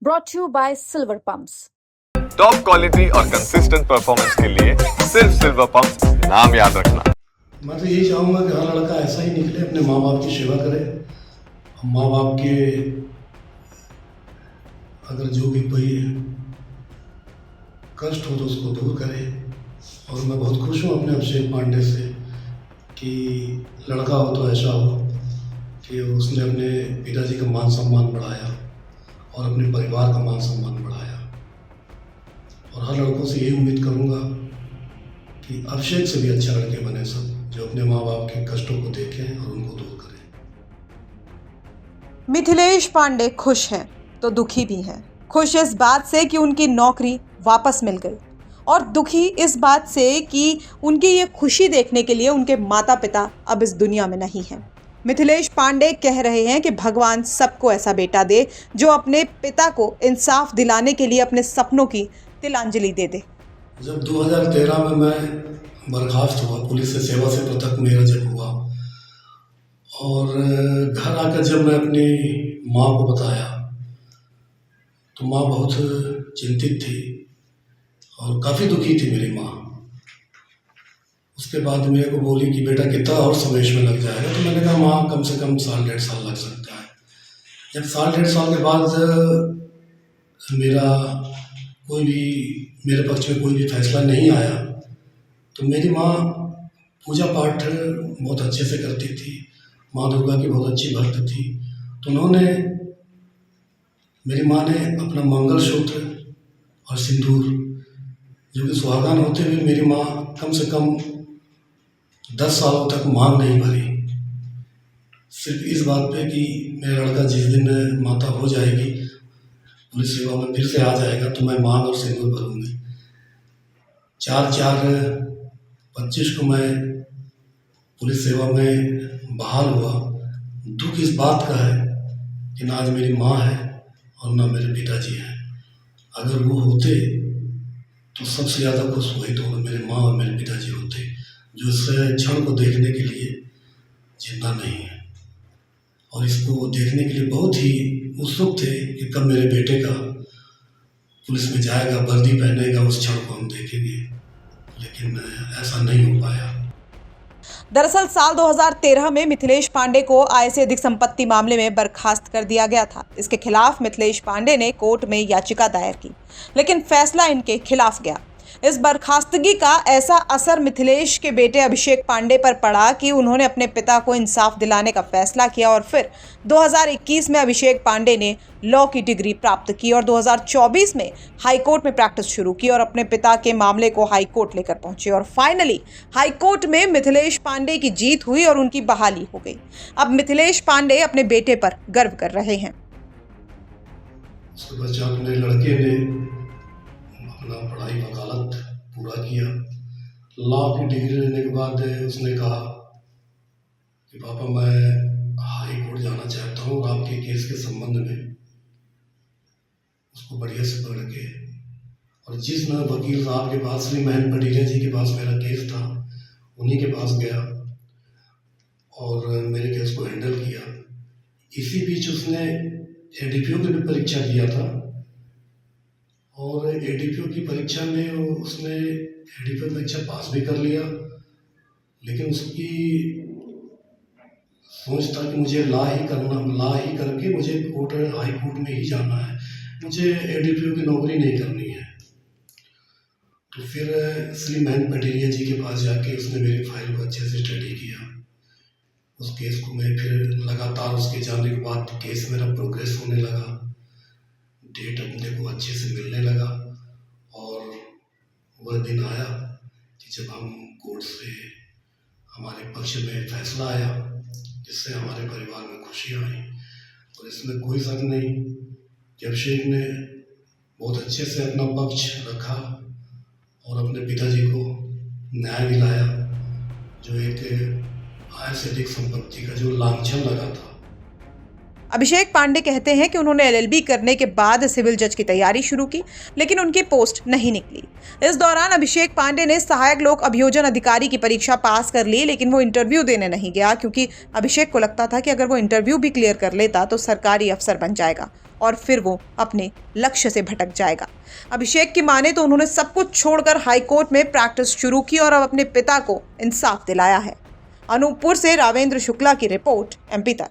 brought to you by Silver Pumps. Top quality और consistent performance के लिए सिर्फ सिल्वर पंप्स नाम याद रखना। मैं तो यही चाहूँगा कि हर लड़का ऐसा ही निकले, अपने माँ बाप की सेवा करे। माँ बाप के अगर जो भी कोई कष्ट हो तो उसको दूर करे। और मैं बहुत खुश हूँ अपने अभिषेक पांडे से कि लड़का हो तो ऐसा हो कि उसने अपने पिताजी का मान सम्मान बढ़ाया और अपने परिवार का मान सम्मान बढ़ाया। और हर लड़कों से यही उम्मीद करूँगा कि अभिषेक से भी अच्छा लड़के बने सब, जो अपने माँ बाप के कष्टों को देखें और उनको दूर करें। मिथिलेश पांडे खुश हैं तो दुखी भी हैं। खुश इस बात से कि उनकी नौकरी वापस मिल गई और दुखी इस बात से कि उनकी ये खुशी देखने के लिए उनके माता पिता अब इस दुनिया में नहीं हैं। मिथिलेश पांडे कह रहे हैं कि भगवान सबको ऐसा बेटा दे जो अपने पिता को इंसाफ दिलाने के लिए अपने सपनों की तिलांजलि दे दे। जब 2013 में मैं बर्खास्त हुआ, पुलिस से सेवा से पृथक मेरा जब हुआ और घर आकर जब मैं अपनी माँ को बताया तो माँ बहुत चिंतित थी और काफ़ी दुखी थी मेरी माँ। उसके बाद मेरे को बोली कि बेटा कितना और समय इसमें लग जाएगा। तो मैंने कहा माँ कम से कम 1.5 साल लग सकता है। जब 1.5 साल के बाद मेरे पक्ष में कोई भी फैसला नहीं आया तो मेरी माँ पूजा पाठ बहुत अच्छे से करती थी, माँ दुर्गा की बहुत अच्छी भक्त थी। तो मेरी माँ ने अपना मंगलसूत्र और सिंदूर जो कि सुहागन होते हुए मेरी माँ कम से कम 10 सालों तक मांग नहीं भरी, सिर्फ इस बात पे कि मेरा लड़का जिस दिन माता हो जाएगी, पुलिस सेवा में फिर से आ जाएगा तो मैं मांग और सिंदूर भरूंगी। 4/4/25 को मैं पुलिस सेवा में बहाल हुआ। दुख इस बात का है कि ना आज मेरी माँ है और ना मेरे पिताजी हैं। अगर वो होते तो सबसे ज़्यादा खुश वही दोनों मेरे माँ और मेरे पिताजी होते, जो इस क्षण को देखने के लिए जिंदा नहीं है और इसको देखने के लिए बहुत ही उत्सुक थे कि कब मेरे बेटे का पुलिस में जाएगा, वर्दी पहनेगा, उस क्षण को हम देखेंगे। लेकिन ऐसा नहीं हो पाया। दरअसल साल 2013 में मिथिलेश पांडे को आय से अधिक संपत्ति मामले में बर्खास्त कर दिया गया था। इसके खिलाफ मिथिलेश पांडे ने कोर्ट में याचिका दायर की, लेकिन फैसला इनके खिलाफ गया। इस बर्खास्तगी का ऐसा असर मिथिलेश के बेटे अभिषेक पांडे पर पड़ा कि उन्होंने अपने पिता को इंसाफ दिलाने का फैसला किया और फिर 2021 में अभिषेक पांडे ने लॉ की डिग्री प्राप्त की और 2024 में हाईकोर्ट में प्रैक्टिस शुरू की और अपने पिता के मामले को हाईकोर्ट लेकर पहुंचे और फाइनली हाईकोर्ट में मिथिलेश पांडे की जीत हुई और उनकी बहाली हो गई। अब मिथिलेश पांडे अपने बेटे पर गर्व कर रहे हैं। उसके बच्चा अपने लड़के ने अपना पढ़ाई वकालत पूरा किया। लॉ की डिग्री लेने के बाद उसने कहा कि पापा मैं हाई कोर्ट जाना चाहता हूँ और आपके केस के संबंध में उसको बढ़िया से पढ़ के, और जिस वकील साहब के पास, श्री महेंद्र पटीरिया जी के पास मेरा केस था, उन्हीं के पास गया और मेरे केस को हैंडल किया। इसी बीच उसने एडीपीओ की भी परीक्षा किया था और एडीपीओ की परीक्षा में उसने एडीपीओ परीक्षा पास भी कर लिया। लेकिन उसकी सोच था कि मुझे लॉ ही करके मुझे हाई कोर्ट में ही जाना है, मुझे एडीपीओ की नौकरी नहीं करनी है। तो फिर श्री महेंद्र पटीरिया जी के पास जाके उसने मेरी फाइल को अच्छे से स्टडी किया। उस केस को मैं फिर लगातार उसके जाने के बाद केस मेरा प्रोग्रेस होने लगा, डेट अपने को अच्छे से मिलने लगा और वह दिन आया कि जब हम कोर्ट से हमारे पक्ष में फैसला आया जिससे हमारे परिवार में खुशियाँ आई। और इसमें कोई शक नहीं कि अभिषेक ने बहुत अच्छे से अपना पक्ष रखा और अपने पिताजी को न्याय दिलाया, जो एक आय से अधिक संपत्ति का जो लांछन लगा था। अभिषेक पांडे कहते हैं कि उन्होंने एलएलबी करने के बाद सिविल जज की तैयारी शुरू की, लेकिन उनकी पोस्ट नहीं निकली। इस दौरान अभिषेक पांडे ने सहायक लोक अभियोजन अधिकारी की परीक्षा पास कर ली, लेकिन वो इंटरव्यू देने नहीं गया क्योंकि अभिषेक को लगता था कि अगर वो इंटरव्यू भी क्लियर कर लेता तो सरकारी अफसर बन जाएगा और फिर वो अपने लक्ष्य से भटक जाएगा। अभिषेक की माने तो उन्होंने सब कुछ छोड़कर हाईकोर्ट में प्रैक्टिस शुरू की और अब अपने पिता को इंसाफ दिलाया है। अनूपपुर से रावेंद्र शुक्ला की रिपोर्ट, MP तक।